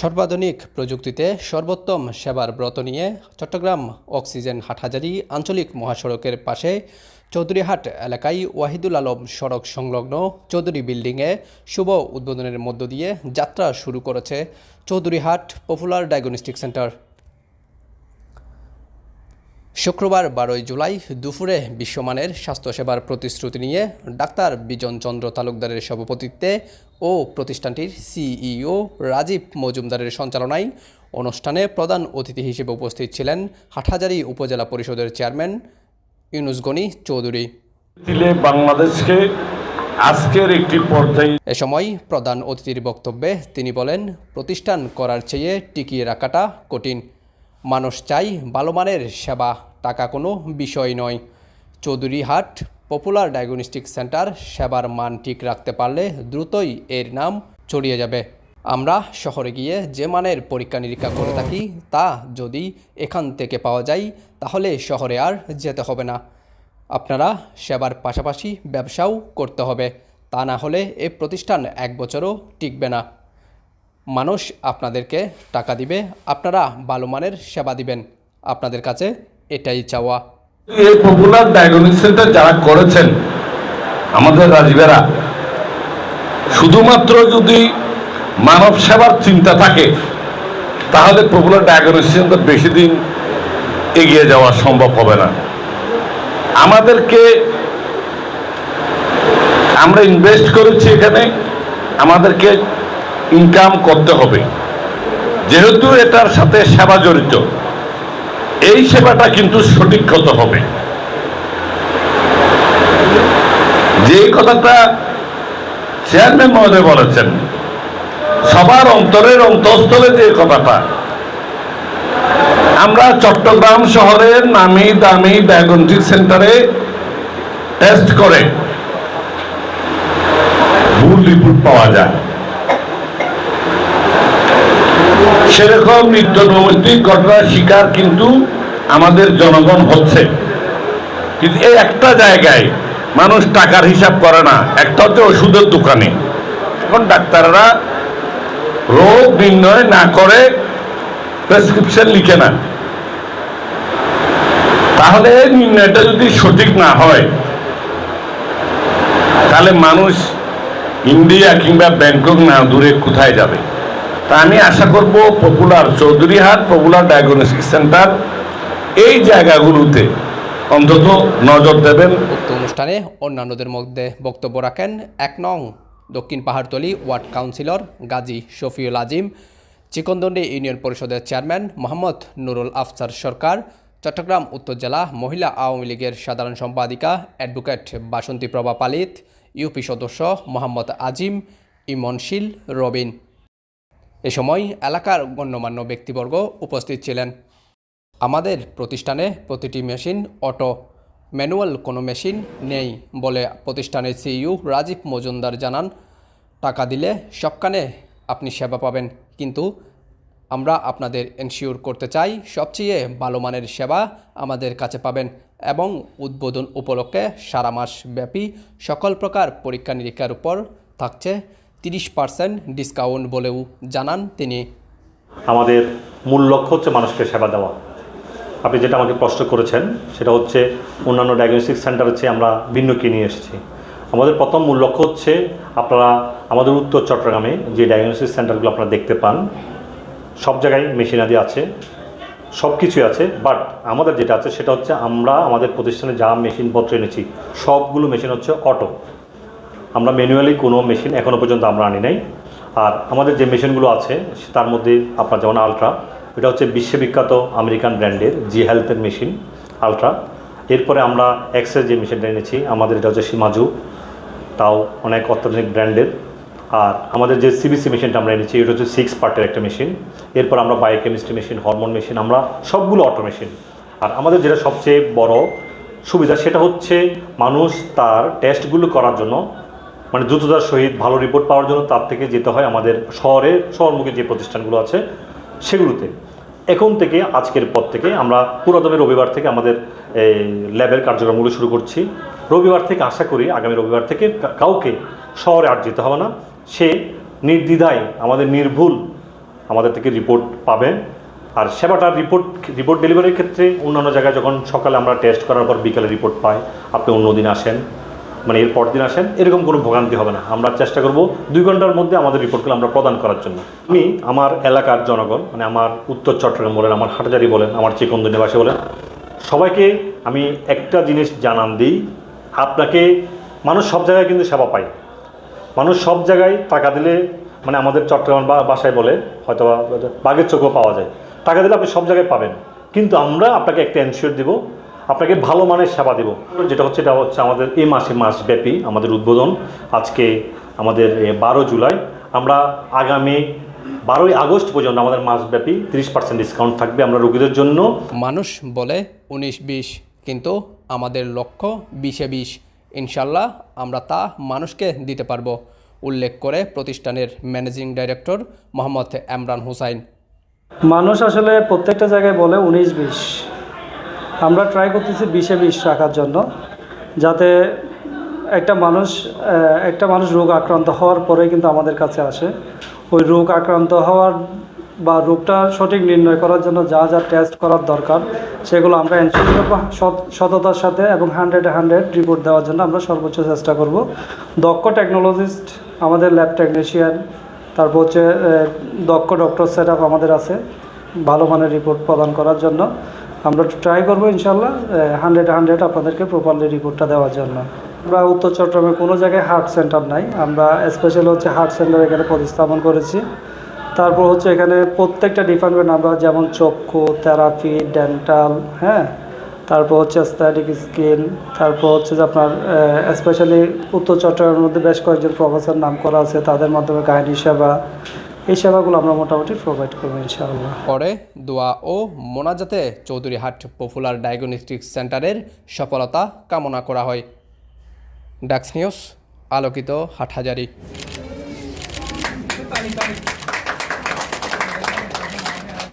সর্বাধুনিক প্রযুক্তিতে সর্বোত্তম সেবার ব্রত নিয়ে চট্টগ্রাম অক্সিজেন হাটহাজারী আঞ্চলিক মহাসড়কের পাশে চৌধুরীহাট এলাকায় ওয়াহিদুল আলম সড়ক সংলগ্ন চৌধুরী বিল্ডিংয়ে শুভ উদ্বোধনের মধ্য দিয়ে যাত্রা শুরু করেছে চৌধুরীহাট পপুলার ডায়াগনস্টিক সেন্টার। শুক্রবার 12 জুলাই দুপুরে বিশ্বমানের স্বাস্থ্যসেবার প্রতিশ্রুতি নিয়ে ডাক্তার বিজন চন্দ্র তালুকদারের সভাপতিত্বে ও প্রতিষ্ঠানটির সিইও রাজীব মজুমদারের সঞ্চালনায় অনুষ্ঠানে প্রধান অতিথি হিসেবে উপস্থিত ছিলেন হাটহাজারী উপজেলা পরিষদের চেয়ারম্যান ইউনুস গনি চৌধুরী। বাংলাদেশকে আজকের একটি পর্যায়ে এ সময় প্রধান অতিথির বক্তব্যে তিনি বলেন, প্রতিষ্ঠান করার চেয়ে টিকিয়ে রাখাটা কঠিন। মানুষ চাই ভালো মানের সেবা, টাকা কোনো বিষয় নয়। চৌধুরীহাট পপুলার ডায়াগনস্টিক সেন্টার সেবার মান ঠিক রাখতে পারলে দ্রুতই এর নাম ছড়িয়ে যাবে। আমরা শহরে গিয়ে যে মানের পরীক্ষা নিরীক্ষা করে থাকি তা যদি এখান থেকে পাওয়া যায় তাহলে শহরে আর যেতে হবে না। আপনারা সেবার পাশাপাশি ব্যবসাও করতে হবে, তা না হলে এই প্রতিষ্ঠান 1 বছরও টিকবে না। মানুষ আপনাদেরকে টাকা দিবে, আপনারা ভালো মানের সেবা দিবেন, আপনাদের কাছে এটাই চাওয়া। এই পপুলার ডায়াগনস্টিক সেন্টার যারা করেছেন আমাদের রাজীবেরা, শুধুমাত্র যদি মানব সেবার চিন্তা থাকে তাহলে পপুলার ডায়াগনস্টিক সেন্টার বেশি দিন এগিয়ে যাওয়া সম্ভব হবে না। আমরা ইনভেস্ট করেছি এখানে, আমাদেরকে ইনকাম করতে হবে। যেহেতু এটার সাথে সেবা জড়িত, এই সেবাটা কিন্তু সঠিক হতে হবে। যে কথাটা চেয়ারম্যান মহোদয় বলেছেন, সবার অন্তরের অন্তঃস্থলে যে কথাটা, আমরা চট্টগ্রাম শহরের নামি দামি ডায়াগনস্টিক সেন্টারে টেস্ট করে ভুল রিপোর্ট পাওয়া যায়। সেরকম নিত্য নৈমিত্তিক ঘটনার শিকার কিন্তু আমাদের জনগণ হচ্ছে। কিন্তু এই একটা জায়গায় মানুষ টাকার হিসাব করে না, একটা হচ্ছে ওষুধের দোকানে। এখন ডাক্তাররা রোগ নির্ণয় না করে প্রেসক্রিপশন লিখে না, তাহলে নির্ণয়টা যদি সঠিক না হয় তাহলে মানুষ ইন্ডিয়া কিংবা ব্যাংকক না দূরে কোথায় যাবে। তা আমি আশা করব popular Chowdhuryhat popular diagnostic centre এই জায়গাগুলোতে অন্তত নজর দেবেন। উক্ত অনুষ্ঠানে অন্যান্যদের মধ্যে বক্তব্য রাখেন 1 নং দক্ষিণ পাহাড়তলী ওয়ার্ড কাউন্সিলর গাজী শফিউল আজিম, চিকনদন্ডি ইউনিয়ন পরিষদের চেয়ারম্যান মোহাম্মদ নুরুল আফসার সরকার, চট্টগ্রাম উত্তর জেলা মহিলা আওয়ামী লীগের সাধারণ সম্পাদিকা অ্যাডভোকেট বাসন্তী প্রভা পালিত, ইউপি সদস্য মোহাম্মদ আজিম, ইমনশীল রবিন। এ সময় এলাকার গণ্যমান্য ব্যক্তিবর্গ উপস্থিত ছিলেন। আমাদের প্রতিষ্ঠানে প্রতিটি মেশিন অটো, ম্যানুয়াল কোনো মেশিন নেই বলে প্রতিষ্ঠানের সিইও রাজীব মজুমদার জানান, টাকা দিলে সবখানে আপনি সেবা পাবেন, কিন্তু আমরা আপনাদের এনশিওর করতে চাই সবচেয়ে ভালো মানের সেবা আমাদের কাছে পাবেন এবং উদ্বোধন উপলক্ষে সারা মাস ব্যাপী সকল প্রকার পরীক্ষা নিরীক্ষার উপর থাকছে 30% ডিসকাউন্ট বলেও জানান তিনি। আমাদের মূল লক্ষ্য হচ্ছে মানুষকে সেবা দেওয়া। আপনি যেটা আমাকে প্রশ্ন করেছেন সেটা হচ্ছে অন্যান্য ডায়াগনস্টিক সেন্টারের চেয়ে আমরা ভিন্ন কি নিয়ে এসেছি। আমাদের প্রথম মূল লক্ষ্য হচ্ছে, আপনারা আমাদের উত্তর চট্টগ্রামে যে ডায়াগনস্টিক সেন্টারগুলো আপনারা দেখতে পান সব জায়গায় মেশিনারি আছে, সব কিছুই আছে, বাট আমাদের যেটা আছে সেটা হচ্ছে আমরা আমাদের প্রতিষ্ঠানে যা মেশিনপত্র এনেছি সবগুলো মেশিন হচ্ছে অটো। আমরা ম্যানুয়ালি কোনো মেশিন এখনও পর্যন্ত আমরা আনি নাই। আর আমাদের যে মেশিনগুলো আছে তার মধ্যে আপনার যেমন আলট্রা, এটা হচ্ছে বিশ্ববিখ্যাত আমেরিকান ব্র্যান্ডের জি হেলথের মেশিন আলট্রা। এরপরে আমরা এক্সের যে মেশিনটা এনেছি আমাদের এটা হচ্ছে শিমাজু, তাও অনেক অত্যাধুনিক ব্র্যান্ডের। আর আমাদের যে সিবিসি মেশিনটা আমরা এনেছি এটা হচ্ছে 6 পার্টের একটা মেশিন। এরপর আমরা বায়োকেমিস্ট্রি মেশিন, হরমোন মেশিন, আমরা সবগুলো অটো মেশিন। আর আমাদের যেটা সবচেয়ে বড় সুবিধা সেটা হচ্ছে মানুষ তার টেস্টগুলো করার জন্য, মানে দ্রুততার সহিত ভালো রিপোর্ট পাওয়ার জন্য তার থেকে যেতে হয় আমাদের শহরমুখী যে প্রতিষ্ঠানগুলো আছে সেগুলোতে। এখন থেকে আজকের পর থেকে আমরা পুরোদমে রবিবার থেকে আমাদের ল্যাবের কার্যক্রমগুলো শুরু করছি। রবিবার থেকে আশা করি আগামী রবিবার থেকে কাউকে শহরে আর যেতে হবে না, সে নির্দ্বিধায় আমাদের নির্ভুল আমাদের থেকে রিপোর্ট পাবে। আর সেবাটার রিপোর্ট ডেলিভারির ক্ষেত্রে অন্যান্য জায়গায় যখন সকালে আমরা টেস্ট করার পর বিকালে রিপোর্ট পাই, আপনি অন্য দিন আসেন, মানে এর পর দিন আসেন, এরকম কোনো ভোগান্তি হবে না। আমরা চেষ্টা করব 2 ঘন্টার মধ্যে আমাদের রিপোর্টগুলো আমরা প্রদান করার জন্য। আমি আমার এলাকার জনগণ, মানে আমার উত্তর চট্টগ্রাম বলেন, আমার হাটহাজারী বলেন, আমার চিকন্দরবাসী বলেন, সবাইকে আমি একটা জিনিস জানান দিই, আপনাকে মানুষ সব জায়গায় কিন্তু সেবা পায়। মানুষ সব জায়গায় টাকা দিলে, মানে আমাদের চট্টগ্রাম বাসায় বলে হয়তো বাঘের চোখও পাওয়া যায়, টাকা দিলে আপনি সব জায়গায় পাবেন, কিন্তু আমরা আপনাকে একটা এনশিওর দিব, আপনাকে ভালো মানের সেবা দেব। এটা হচ্ছে আমাদের এই মাসব্যাপী আমাদের উদ্বোধন। আজকে আমাদের 12 জুলাই, আমরা আগামী 12ই আগস্ট পর্যন্ত আমাদের মাসব্যাপী 30% ডিসকাউন্ট থাকবে আমরা রোগীদের জন্য। মানুষ বলে 19-20, কিন্তু আমাদের লক্ষ্য 20-20। ইনশাল্লাহ আমরা তা মানুষকে দিতে পারবো, উল্লেখ করে প্রতিষ্ঠানের ম্যানেজিং ডাইরেক্টর মোহাম্মদ এমরান হুসাইন। মানুষ আসলে প্রত্যেকটা জায়গায় বলে 19-20, আমরা ট্রাই করতেছি 20-20 রাখার জন্য, যাতে একটা মানুষ রোগ আক্রান্ত হওয়ার পরে কিন্তু আমাদের কাছে আসে। ওই রোগ আক্রান্ত হওয়ার বা রোগটা সঠিক নির্ণয় করার জন্য যা যা টেস্ট করার দরকার সেগুলো আমরা এনশিওর করব সততার সাথে, এবং 100 রিপোর্ট দেওয়ার জন্য আমরা সর্বোচ্চ চেষ্টা করব। দক্ষ টেকনোলজিস্ট, আমাদের ল্যাব টেকনিশিয়ান, তারপর হচ্ছে দক্ষ ডক্টর সেট আপ আমাদের আছে ভালো মানের রিপোর্ট প্রদান করার জন্য। আমরা ট্রাই করবো ইনশাল্লাহ 100 আপনাদেরকে প্রপারলি রিপোর্টটা দেওয়ার জন্য। আমরা উত্তর চট্টগ্রামে কোনো জায়গায় হার্ট সেন্টার নাই, আমরা স্পেশাল হচ্ছে হার্ট সেন্টার এখানে প্রতিস্থাপন করেছি। তারপর হচ্ছে এখানে প্রত্যেকটা ডিপার্টমেন্ট আমরা, যেমন চক্ষু, থেরাপি, ডেন্টাল, তারপর হচ্ছে অ্যাস্থেটিক স্কিন, তারপর হচ্ছে যে আপনার স্পেশালি উত্তর চট্টগ্রামের মধ্যে বেশ কয়েকজন প্রফেসর নাম করা আছে, তাদের মাধ্যমে গাইনি সেবা, এই সেবাগুলো আমরা মোটামুটি প্রোভাইড করবো ইনশাআল্লাহ। পরে দোয়া ও মোনাজাতে চৌধুরীহাট পপুলার ডায়াগনস্টিক্স সেন্টারের সফলতা কামনা করা হয়। ডাক্স নিউজ, আলোকিত হাটহাজারী।